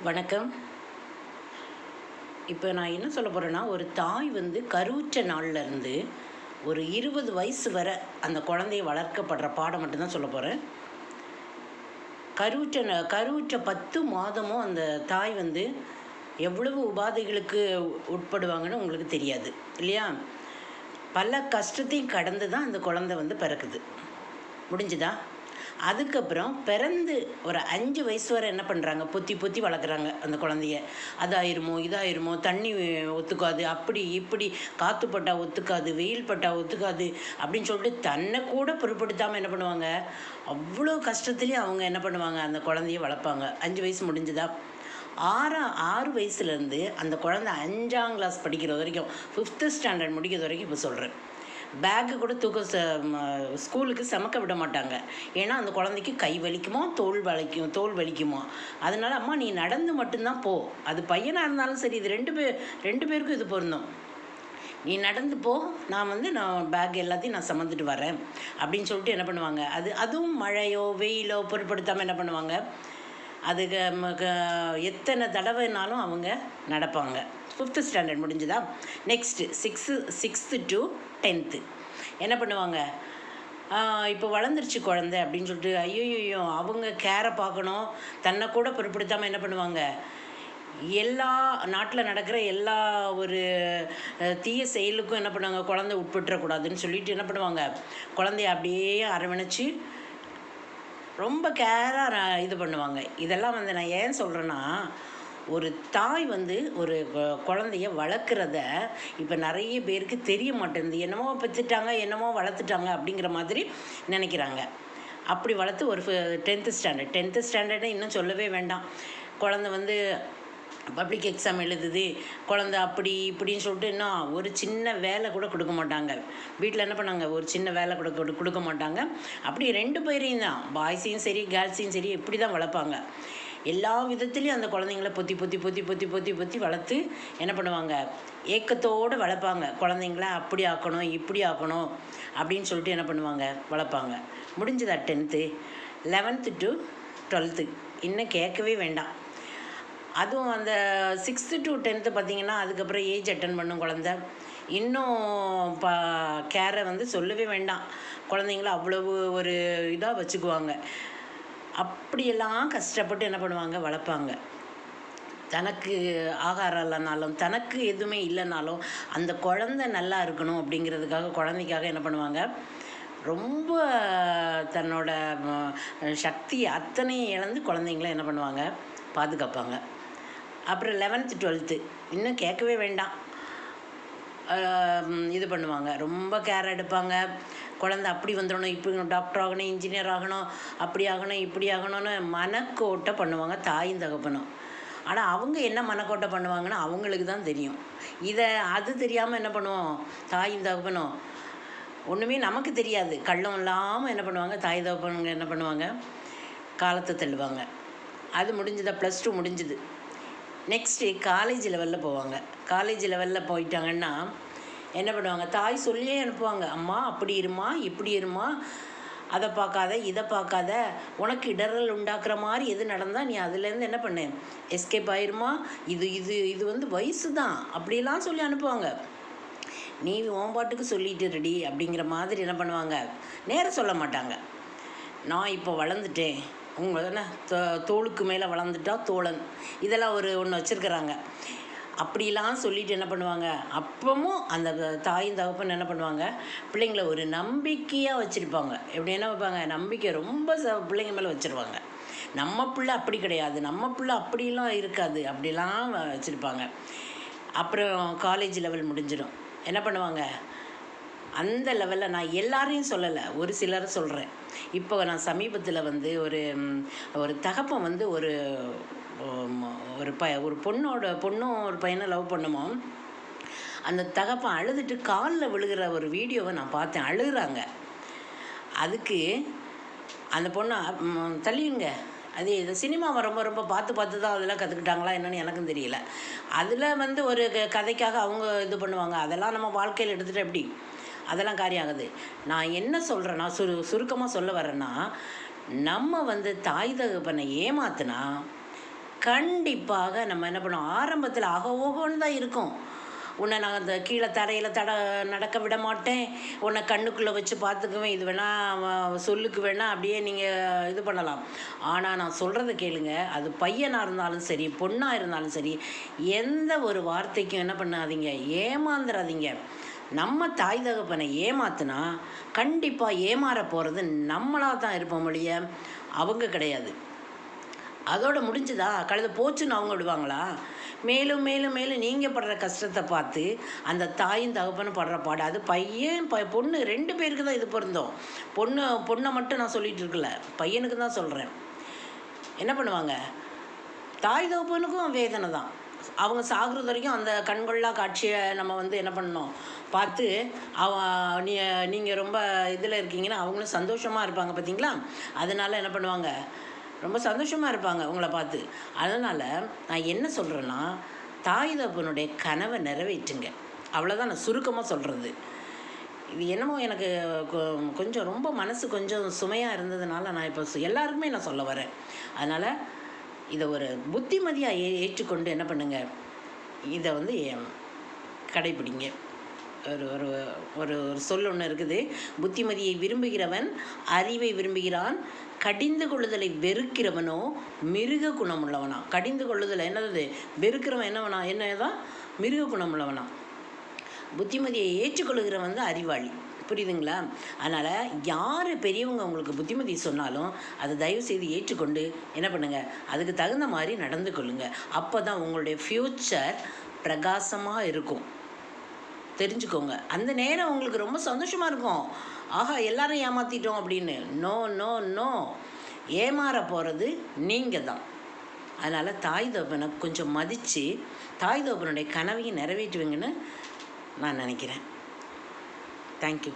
வணக்கம். இப்போ நான் என்ன சொல்ல போகிறேன்னா, ஒரு தாய் வந்து கருவுற்ற நாள்லேருந்து ஒரு 20 வயசு வரை அந்த குழந்தைய வளர்க்கப்படுற பாடம் மட்டும்தான் சொல்ல போகிறேன். கருவுற்ற 10 மாதமும் அந்த தாய் வந்து எவ்வளவு உபாதைகளுக்கு உட்படுவாங்கன்னு உங்களுக்கு தெரியாது இல்லையா? பல கஷ்டத்தையும் கடந்து தான் அந்த குழந்தை வந்து பிறக்குது. முடிஞ்சுதா? அதுக்கப்புறம் பிறந்து ஒரு 5 வயசு வரை என்ன பண்ணுறாங்க, பொத்தி பொத்தி வளர்க்குறாங்க அந்த குழந்தைய. அதாயிருமோ இதாயிருமோ, தண்ணி ஒத்துக்காது, அப்படி இப்படி, காற்று பட்டா ஒத்துக்காது, வெயில் பட்டா ஒத்துக்காது அப்படின்னு சொல்லிட்டு தன்னை கூட பொருட்படுத்தாமல் என்ன பண்ணுவாங்க, அவ்வளோ கஷ்டத்துலேயும் அவங்க என்ன பண்ணுவாங்க, அந்த குழந்தைய வளர்ப்பாங்க. 5 வயசு முடிஞ்சுதா? 6 வயசுலேருந்து அந்த குழந்தை 5ஆம் கிளாஸ் படிக்கிற வரைக்கும், 5th ஸ்டாண்டர்ட் முடிக்கிற வரைக்கும் இப்போ சொல்கிறேன். பேக்கு கூட ஸ்கூலுக்கு சமக்க விட மாட்டாங்க. ஏன்னா அந்த குழந்தைக்கு கை வலிக்குமோ, தோல் வலிக்குமோ. அதனால் அம்மா நீ நடந்து மட்டும்தான் போ. அது பையனாக இருந்தாலும் சரி, இது ரெண்டு பேருக்கும் இது பொருந்தும். நீ நடந்து போ, நான் பேக் எல்லாத்தையும் நான் சுமந்துட்டு வரேன் அப்படின்னு சொல்லிட்டு என்ன பண்ணுவாங்க, அதுவும் மழையோ வெயிலோ பொருட்படுத்தாமல் என்ன பண்ணுவாங்க, அதுக்கு எத்தனை தடவைனாலும் அவங்க நடப்பாங்க. 5th ஸ்டாண்டர்ட் முடிஞ்சுதா? நெக்ஸ்ட்டு 6th to 10th என்ன பண்ணுவாங்க, இப்போ வளர்ந்துருச்சு குழந்தை அப்படின்னு சொல்லிட்டு ஐயோ அவங்க கேரை பார்க்கணும், தன்னை கூட பொருட்படுத்தாமல் என்ன பண்ணுவாங்க, எல்லா நாட்டில் நடக்கிற எல்லா ஒரு தீய செயலுக்கும் என்ன பண்ணுவாங்க, குழந்தை உட்பட்டுறக்கூடாதுன்னு சொல்லிட்டு என்ன பண்ணுவாங்க, குழந்தைய அப்படியே அரவணைச்சி ரொம்ப கேராக இது பண்ணுவாங்க. இதெல்லாம் வந்து நான் ஏன் சொல்கிறேன்னா, ஒரு தாய் வந்து ஒரு குழந்தைய வளர்க்குறத இப்போ நிறைய பேருக்கு தெரிய மாட்டேங்குது. என்னமோ பெற்றுட்டாங்க, என்னமோ வளர்த்துட்டாங்க அப்படிங்கிற மாதிரி நினைக்கிறாங்க. அப்படி வளர்த்து ஒரு 10th ஸ்டாண்டர்டு இன்னும் சொல்லவே வேண்டாம். குழந்தை வந்து பப்ளிக் எக்ஸாம் எழுதுது, குழந்த அப்படி இப்படின்னு சொல்லிட்டு இன்னும் ஒரு சின்ன வேலை கூட கொடுக்க மாட்டாங்க. வீட்டில் என்ன பண்ணாங்க, ஒரு சின்ன வேலை கூட கொடுக்க மாட்டாங்க. அப்படி 2 பேரையும் தான், பாய்ஸையும் சரி கேர்ள்ஸையும் சரி இப்படி தான் வளர்ப்பாங்க. எல்லா விதத்துலேயும் அந்த குழந்தைங்கள பொத்தி பொத்தி பொத்தி பொத்தி பொத்தி பொத்தி வளர்த்து என்ன பண்ணுவாங்க, ஏக்கத்தோடு வளர்ப்பாங்க. குழந்தைங்கள அப்படி ஆக்கணும் இப்படி ஆக்கணும் அப்படின்னு சொல்லிட்டு என்ன பண்ணுவாங்க, வளர்ப்பாங்க. முடிஞ்சதா 10th? 11th to 12th இன்னும் கேட்கவே வேண்டாம். அதுவும் அந்த 6th to 10th பார்த்திங்கன்னா, அதுக்கப்புறம் ஏஜ் அட்டன் பண்ணும் குழந்த. இன்னும் கேரை வந்து சொல்லவே வேண்டாம். குழந்தைங்கள அவ்வளவு ஒரு இதாக வச்சுக்குவாங்க. அப்படியெல்லாம் கஷ்டப்பட்டு என்ன பண்ணுவாங்க, வளர்ப்பாங்க. தனக்கு ஆகாரம் இல்லைனாலும், தனக்கு எதுவுமே இல்லைனாலும் அந்த குழந்தை நல்லா இருக்கணும் அப்படிங்கிறதுக்காக, குழந்தைக்காக என்ன பண்ணுவாங்க, ரொம்ப தன்னோட சக்தி அத்தனையும் இழந்து குழந்தைங்கள என்ன பண்ணுவாங்க, பாதுகாப்பாங்க. அப்புறம் 11th 12th இன்னும் கேட்கவே வேண்டாம். இது பண்ணுவாங்க, ரொம்ப கேர் எடுப்பாங்க. குழந்தை அப்படி வந்துடணும், இப்படி டாக்டர் ஆகணும், இன்ஜினியர் ஆகணும், அப்படி ஆகணும் இப்படி ஆகணும்னு மனக்கோட்டை பண்ணுவாங்க தாயும் தகப்பனும். ஆனால் அவங்க என்ன மனக்கோட்டை பண்ணுவாங்கன்னா அவங்களுக்கு தான் தெரியும். அது தெரியாமல் என்ன பண்ணுவோம், தாயும் தகப்பனும் ஒன்றுமே நமக்கு தெரியாது. கள்ளம் இல்லாமல் என்ன பண்ணுவாங்க, தாய் தகப்பனுங்க என்ன பண்ணுவாங்க, காலத்தை தள்ளுவாங்க. அது முடிஞ்சதா? +2 முடிஞ்சுது. நெக்ஸ்ட்டு காலேஜ் லெவலில் போவாங்க. காலேஜ் லெவலில் போயிட்டாங்கன்னா என்ன பண்ணுவாங்க, தாய் சொல்லியே அனுப்புவாங்க, அம்மா அப்படி இருமா இப்படி இருமா, அதை பார்க்காத இதை பார்க்காத, உனக்கு இடரல் உண்டாக்குற மாதிரி எது நடந்தால் நீ அதுலேருந்து என்ன பண்ணு, எஸ்கேப் ஆயிருமா, இது இது இது வந்து வயசு தான் அப்படிலாம் சொல்லி அனுப்புவாங்க. நீ உன் பாட்டுக்கு சொல்லிட்டு ரெடி அப்படிங்கிற மாதிரி என்ன பண்ணுவாங்க, நேரம் சொல்ல மாட்டாங்க. நான் இப்போ வளர்ந்துட்டேன், உங்களை என்ன தோளுக்கு மேலே வளர்ந்துட்டா தோழன், இதெல்லாம் ஒன்று வச்சுருக்கிறாங்க. அப்படிலாம் சொல்லிட்டு என்ன பண்ணுவாங்க, அப்பவும் அந்த தாயும் தகப்பன் என்ன பண்ணுவாங்க, பிள்ளைங்கள ஒரு நம்பிக்கையாக வச்சுருப்பாங்க. எப்படி என்ன வைப்பாங்க, நம்பிக்கை ரொம்ப பிள்ளைங்க மேலே வச்சுருவாங்க. நம்ம பிள்ளை அப்படி கிடையாது, நம்ம பிள்ளை அப்படிலாம் இருக்காது, அப்படிலாம் வச்சுருப்பாங்க. அப்புறம் காலேஜ் லெவல் முடிஞ்சிடும். என்ன பண்ணுவாங்க, அந்த லெவலில் நான் எல்லாரையும் சொல்லலை, ஒரு சிலரை சொல்கிறேன். இப்போ நான் சமீபத்தில் வந்து ஒரு தகப்பன் வந்து ஒரு பொண்ணும் ஒரு பையனை லவ் பண்ணுமோ, அந்த தகப்பன் அழுதுட்டு காலில் விழுகிற ஒரு வீடியோவை நான் பார்த்தேன். அழுகிறாங்க. அதுக்கு அந்த பொண்ணை தள்ளியுங்க. அது இது சினிமாவை ரொம்ப ரொம்ப பார்த்து தான் அதெல்லாம் கற்றுக்கிட்டாங்களா என்னன்னு எனக்கும் தெரியல. அதில் வந்து ஒரு கதைக்காக அவங்க இது பண்ணுவாங்க. அதெல்லாம் நம்ம வாழ்க்கையில் எடுத்துகிட்டு எப்படி அதெல்லாம் காரியம் ஆகுது. நான் என்ன சொல்கிறேன்னா, சுருக்கமாக சொல்ல வரேன்னா, நம்ம வந்து தாய் தகப்பனை ஏமாத்துனா கண்டிப்பாக நம்ம என்ன பண்ணுவோம், ஆரம்பத்தில் அகோகோன்னு தான் இருக்கும். உன்னை நான் அந்த கீழே தரையில் நடக்க விட மாட்டேன், உன்னை கண்ணுக்குள்ளே வச்சு பார்த்துக்குவேன், இது வேணால் சொல்லுக்கு வேணால் அப்படியே நீங்கள் இது பண்ணலாம். ஆனால் நான் சொல்கிறத கேளுங்க, அது பையனாக இருந்தாலும் சரி பொண்ணாக இருந்தாலும் சரி, எந்த ஒரு வார்த்தைக்கும் என்ன பண்ணாதீங்க, ஏமாந்துடாதீங்க. நம்ம தாய் தகப்பனை ஏமாத்துனா கண்டிப்பாக ஏமாற போகிறது நம்மளாக தான் இருப்போம் ஒழிய அவங்க கிடையாது. அதோட முடிஞ்சுதா, கழுத போச்சுன்னு அவங்க விடுவாங்களா? மேலும் மேலும் மேலும் நீங்கள் படுற கஷ்டத்தை பார்த்து அந்த தாயும் தகப்பனும் படுற பாடு, அது பையன் பொண்ணு 2 பேருக்கு தான் இது பொருந்தோம். பொண்ணை மட்டும் நான் சொல்லிகிட்டு இருக்கல, பையனுக்கு தான் சொல்கிறேன். என்ன பண்ணுவாங்க, தாய் தகப்பனுக்கும் வேதனை தான். அவங்க சாகுறது வரைக்கும் அந்த கண்கொள்ளா காட்சியை நம்ம வந்து என்ன பண்ணணும், பார்த்து நீங்கள் ரொம்ப இதில் இருக்கீங்கன்னா அவங்களும் சந்தோஷமாக இருப்பாங்க பார்த்தீங்களா. அதனால் என்ன பண்ணுவாங்க, ரொம்ப சந்தோஷமாக இருப்பாங்க உங்களை பார்த்து. அதனால் நான் என்ன சொல்கிறேன்னா, தாய் தகப்பனுடைய கனவை நிறைவேற்றுங்க, அவ்வளோதான் நான் சுருக்கமாக சொல்கிறது. இது என்னமோ எனக்கு கொஞ்சம் ரொம்ப மனசு கொஞ்சம் சுமையாக இருந்ததுனால நான் இப்போ எல்லாருக்குமே நான் சொல்ல வரேன். அதனால் இதை ஒரு புத்திமதியாக ஏற்றுக்கொண்டு என்ன பண்ணுங்கள், இதை வந்து கடைப்பிடிங்க. ஒரு ஒரு ஒரு ஒரு சொல் ஒன்று இருக்குது, புத்திமதியை விரும்புகிறவன் அறிவை விரும்புகிறான், கடிந்து கொள்ளுதலை வெறுக்கிறவனோ மிருக குணமுள்ளவனா. கடிந்து கொள்ளுதல் என்னது, வெறுக்கிறவன் என்னதான் மிருக குணமுள்ளவனா. புத்திமதியை ஏற்றுக்கொள்ளுகிறவன் வந்து அறிவாளி. புரியுதுங்களா? அதனால் யார் பெரியவங்க உங்களுக்கு புத்திமதி சொன்னாலும் அதை தயவுசெய்து ஏற்றுக்கொண்டு என்ன பண்ணுங்கள், அதுக்கு தகுந்த மாதிரி நடந்து கொள்ளுங்கள். அப்போ தான் உங்களுடைய ஃப்யூச்சர் பிரகாசமாக இருக்கும். தெரிஞ்சுக்கோங்க. அந்த நேரம் உங்களுக்கு ரொம்ப சந்தோஷமாக இருக்கும். ஆஹா, எல்லாரும் ஏமாற்றிட்டோம் அப்படின்னு. நோ நோ நோ, ஏமாற போகிறது நீங்கள் தான். அதனால் தாய் தகப்பனை கொஞ்சம் மதித்து தாய் தகப்பனுடைய கனவையும் நிறைவேற்றுவீங்கன்னு நான் நினைக்கிறேன். தேங்க்யூ.